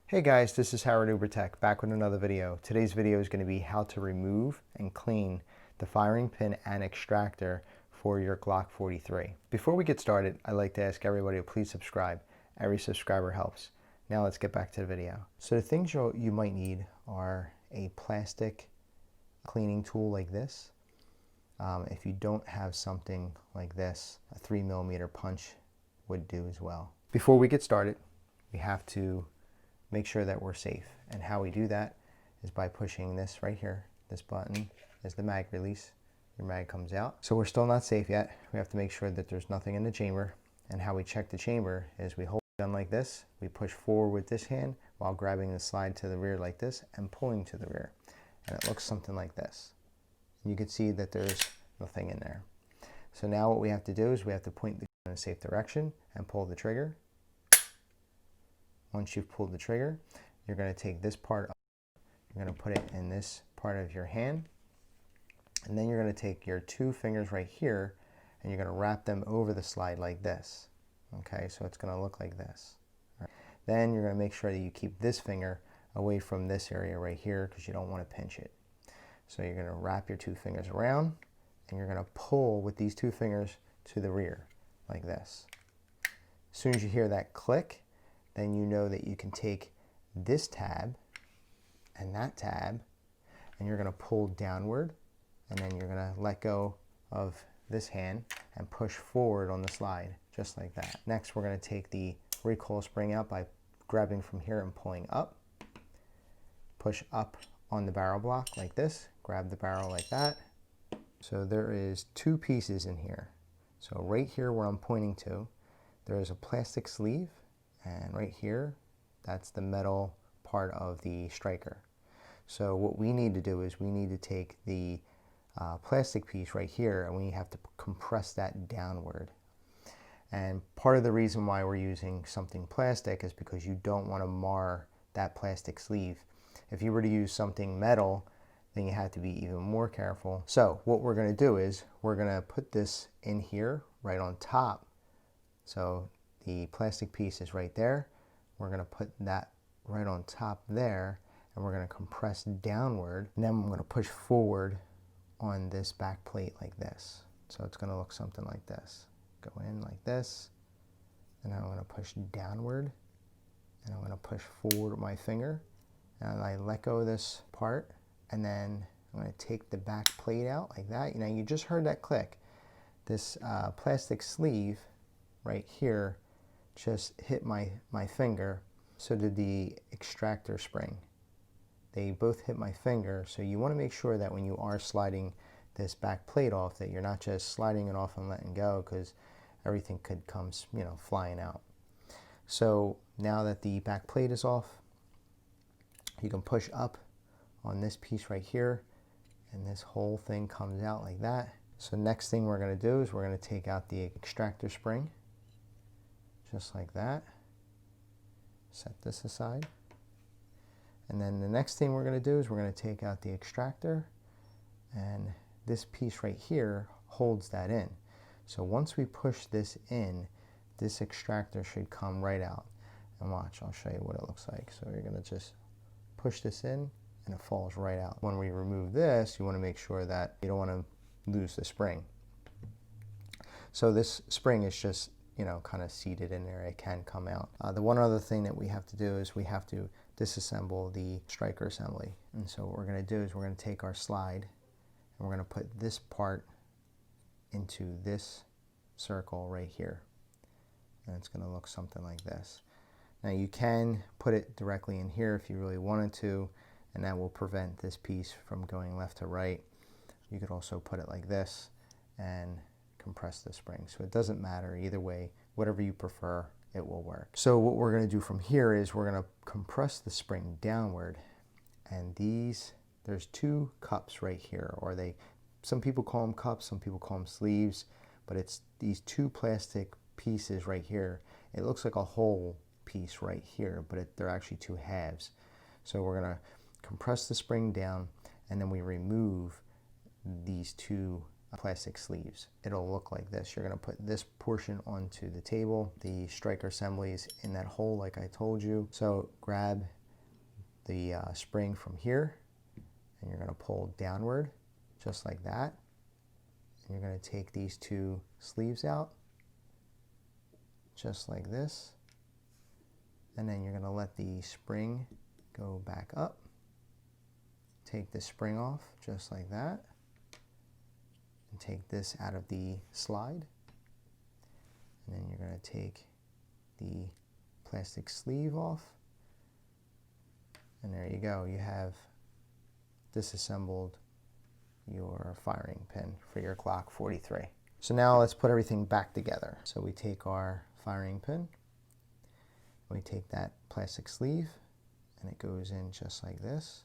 Hey guys, this is UBR Tech back with another video. Today's video is going to be how to remove and clean the firing pin and extractor for your Glock 43. Before we get started, I'd like to ask everybody to please subscribe. Every subscriber helps. Now let's get back to the video. So the things you might need are a plastic cleaning tool like this. If you don't have something like this, a 3mm punch would do as well. Before we get started, we have to make sure that we're safe. And how we do that is by pushing this right here. This button is the mag release. Your mag comes out. So we're still not safe yet. We have to make sure that there's nothing in the chamber. And how we check the chamber is we hold the gun like this. We push forward with this hand while grabbing the slide to the rear like this and pulling to the rear. And it looks something like this. And you can see that there's nothing in there. So now what we have to do is we have to point the gun in a safe direction and pull the trigger. Once you've pulled the trigger, you're going to take this part up, you're going to put it in this part of your hand, and then you're going to take your two fingers right here and you're going to wrap them over the slide like this. Okay, so it's going to look like this. Right. Then you're going to make sure that you keep this finger away from this area right here because you don't want to pinch it. So you're going to wrap your two fingers around and you're going to pull with these two fingers to the rear like this. As soon as you hear that click, then you know that you can take this tab and that tab and you're going to pull downward, and then you're going to let go of this hand and push forward on the slide just like that. Next, we're going to take the recoil spring out by grabbing from here and pulling up. Push up on the barrel block like this, grab the barrel like that. So there is two pieces in here. So right here where I'm pointing to, there is a plastic sleeve. And right here, that's the metal part of the striker. So what we need to do is we need to take the plastic piece right here and we have to compress that downward. And part of the reason why we're using something plastic is because you don't want to mar that plastic sleeve. If you were to use something metal, then you have to be even more careful. So what we're going to do is we're going to put this in here right on top. So the plastic piece is right there. We're going to put that right on top there and we're going to compress downward, and then I'm going to push forward on this back plate like this. So it's going to look something like this. Go in like this, and I'm going to push downward and I'm going to push forward with my finger, and I let go of this part, and then I'm going to take the back plate out like that. You know, you just heard that click. This plastic sleeve right here just hit my finger. So did the extractor spring. They both hit my finger. So you want to make sure that when you are sliding this back plate off, that you're not just sliding it off and letting go, because everything could come, you know, flying out. So now that the back plate is off, you can push up on this piece right here and this whole thing comes out like that. So next thing we're going to do is we're going to take out the extractor spring. Just like that. Set this aside. And then the next thing we're going to do is we're going to take out the extractor, and this piece right here holds that in. So once we push this in, this extractor should come right out. And watch, I'll show you what it looks like. So you're going to just push this in and it falls right out. When we remove this, you want to make sure that you don't want to lose the spring. So this spring is just, you know, kind of seated in there. It can come out. The one other thing that we have to do is we have to disassemble the striker assembly. And so what we're going to do is we're going to take our slide and we're going to put this part into this circle right here. And it's going to look something like this. Now you can put it directly in here if you really wanted to, and that will prevent this piece from going left to right. You could also put it like this and compress the spring. So it doesn't matter either way, whatever you prefer, it will work. So what we're going to do from here is we're going to compress the spring downward, and there's two cups right here, or some people call them cups, some people call them sleeves, but it's these two plastic pieces right here. It looks like a whole piece right here, but they're actually two halves. So we're going to compress the spring down, and then we remove these two plastic sleeves. It'll look like this. You're going to put this portion onto the table, the striker assemblies in that hole like I told you. So grab the spring from here and you're going to pull downward just like that. And you're going to take these two sleeves out just like this. And then you're going to let the spring go back up. Take the spring off just like that. And take this out of the slide. And then you're going to take the plastic sleeve off. And there you go. You have disassembled your firing pin for your Glock 43. So now let's put everything back together. So we take our firing pin, we take that plastic sleeve, and it goes in just like this.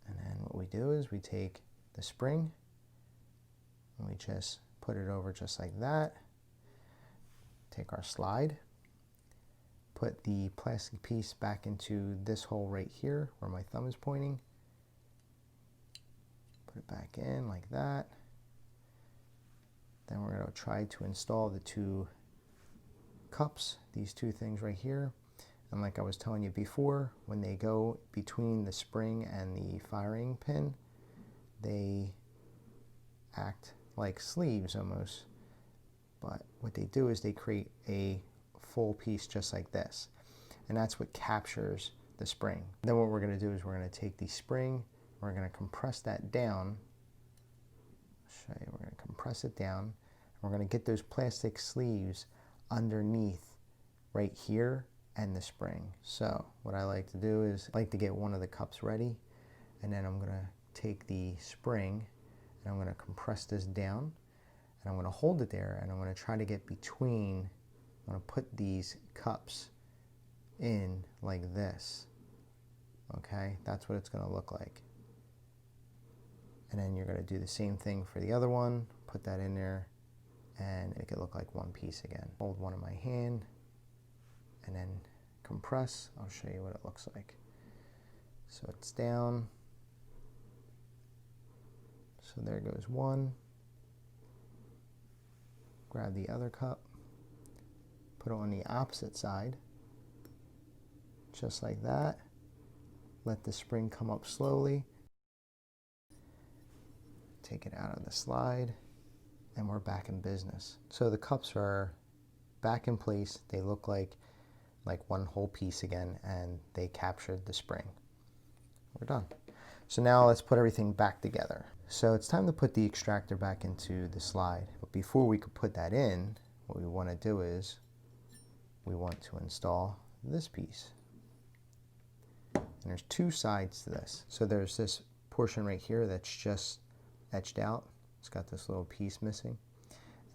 And then what we do is we take the spring and we just put it over just like that. Take our slide, put the plastic piece back into this hole right here where my thumb is pointing. Put it back in like that. Then we're going to try to install the two cups, these two things right here. And like I was telling you before, when they go between the spring and the firing pin, they act like sleeves almost. But what they do is they create a full piece just like this. And that's what captures the spring. Then what we're going to do is we're going to take the spring, we're going to compress that down. I'll show you, we're going to compress it down. And we're going to get those plastic sleeves underneath right here and the spring. So what I like to do is I like to get one of the cups ready, and then I'm going to take the spring and I'm going to compress this down, and I'm going to hold it there, and I'm going to try to get between. I'm going to put these cups in like this. Okay, that's what it's going to look like. And then you're going to do the same thing for the other one. Put that in there and make it look like one piece again. Hold one in my hand and then compress. I'll show you what it looks like. So it's down. So there goes one. Grab the other cup. Put it on the opposite side. Just like that. Let the spring come up slowly. Take it out of the slide. And we're back in business. So the cups are back in place. They look like one whole piece again, and they captured the spring. We're done. So now let's put everything back together. So it's time to put the extractor back into the slide. But before we could put that in, what we want to do is we want to install this piece. And there's two sides to this. So there's this portion right here that's just etched out. It's got this little piece missing.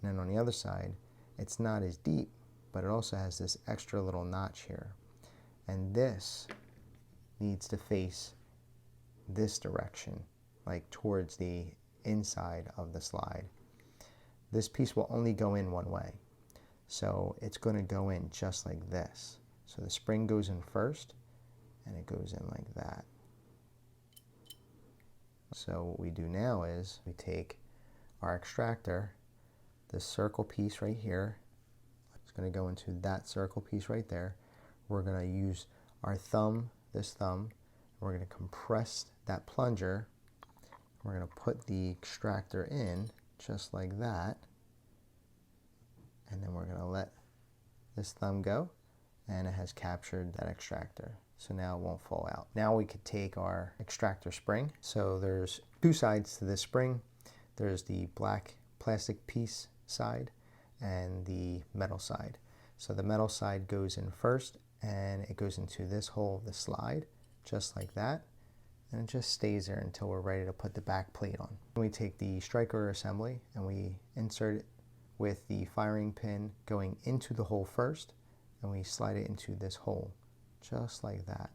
And then on the other side, it's not as deep, but it also has this extra little notch here. And this needs to face this direction, like towards the inside of the slide. This piece will only go in one way. So it's going to go in just like this. So the spring goes in first, and it goes in like that. So what we do now is we take our extractor, this circle piece right here, it's going to go into that circle piece right there. We're going to use our thumb, this thumb, we're going to compress that plunger. We're going to put the extractor in just like that, and then we're going to let this thumb go, and it has captured that extractor. So now it won't fall out. Now we could take our extractor spring. So there's two sides to this spring. There's the black plastic piece side and the metal side. So the metal side goes in first, and it goes into this hole of the slide, just like that. And it just stays there until we're ready to put the back plate on. We take the striker assembly and we insert it with the firing pin going into the hole first, and we slide it into this hole, just like that.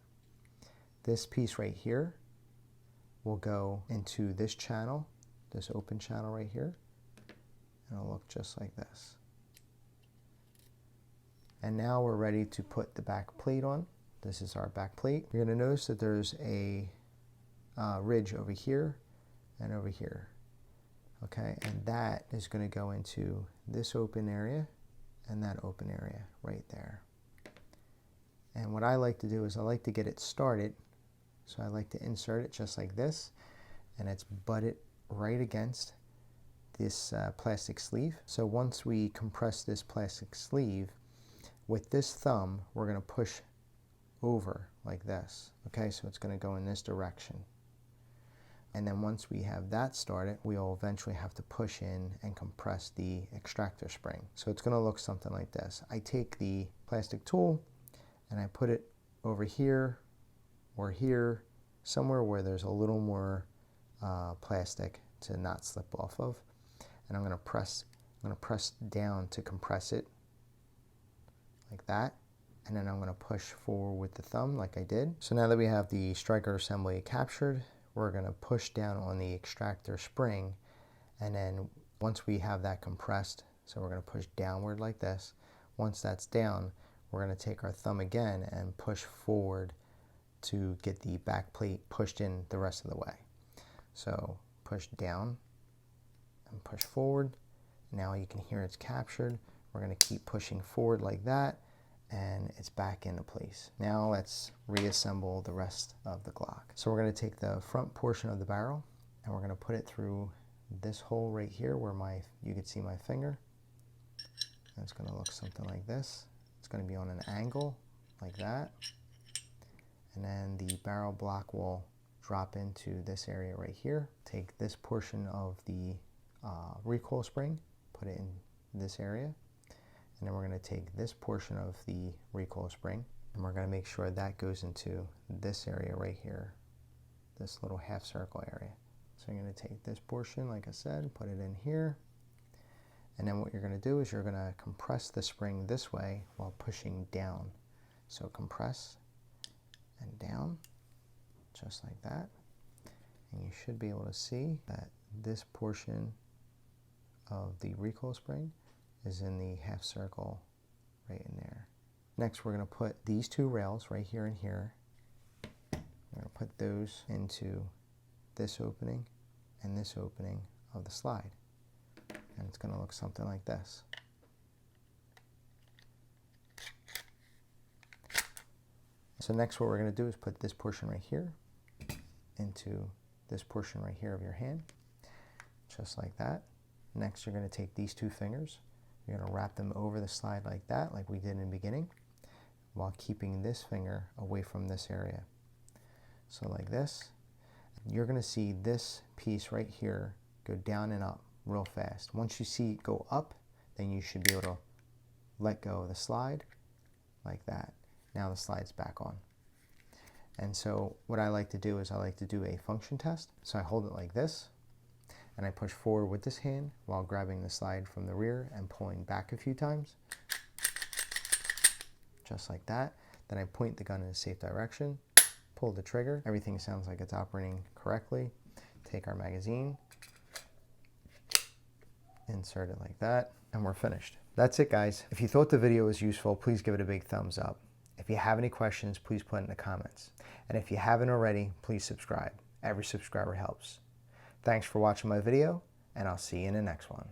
This piece right here will go into this channel, this open channel right here, and it'll look just like this. And now we're ready to put the back plate on. This is our back plate. You're going to notice that there's a ridge over here and over here. Okay, and that is going to go into this open area and that open area right there. And what I like to do is I like to get it started. So I like to insert it just like this, and it's butted right against this plastic sleeve. So once we compress this plastic sleeve, with this thumb, we're going to push over like this. Okay, so it's going to go in this direction. And then once we have that started, we'll eventually have to push in and compress the extractor spring. So it's going to look something like this. I take the plastic tool and I put it over here or here, somewhere where there's a little more plastic to not slip off of. And I'm going to press down to compress it like that. And then I'm going to push forward with the thumb like I did. So now that we have the striker assembly captured, we're going to push down on the extractor spring, and then once we have that compressed, so we're going to push downward like this. Once that's down, we're going to take our thumb again and push forward to get the back plate pushed in the rest of the way. So push down and push forward. Now you can hear it's captured. We're going to keep pushing forward like that, and it's back into place. Now let's reassemble the rest of the Glock. So we're going to take the front portion of the barrel and we're going to put it through this hole right here where you can see my finger. And it's going to look something like this. It's going to be on an angle like that. And then the barrel block will drop into this area right here. Take this portion of the recoil spring, put it in this area. And then we're going to take this portion of the recoil spring and we're going to make sure that goes into this area right here, this little half circle area. So you're going to take this portion, like I said, put it in here. And then what you're going to do is you're going to compress the spring this way while pushing down. So compress and down, just like that. And you should be able to see that this portion of the recoil spring is in the half circle right in there. Next, we're going to put these two rails right here and here. We're going to put those into this opening and this opening of the slide. And it's going to look something like this. So next what we're going to do is put this portion right here into this portion right here of your hand, just like that. Next, you're going to take these two fingers. You're going to wrap them over the slide like that, like we did in the beginning, while keeping this finger away from this area. So like this. You're going to see this piece right here go down and up real fast. Once you see it go up, then you should be able to let go of the slide like that. Now the slide's back on. And so what I like to do is I like to do a function test. So I hold it like this, and I push forward with this hand while grabbing the slide from the rear and pulling back a few times, just like that. Then I point the gun in a safe direction, pull the trigger. Everything sounds like it's operating correctly. Take our magazine, insert it like that, and we're finished. That's it, guys. If you thought the video was useful, please give it a big thumbs up. If you have any questions, please put it in the comments. And if you haven't already, please subscribe. Every subscriber helps. Thanks for watching my video, and I'll see you in the next one.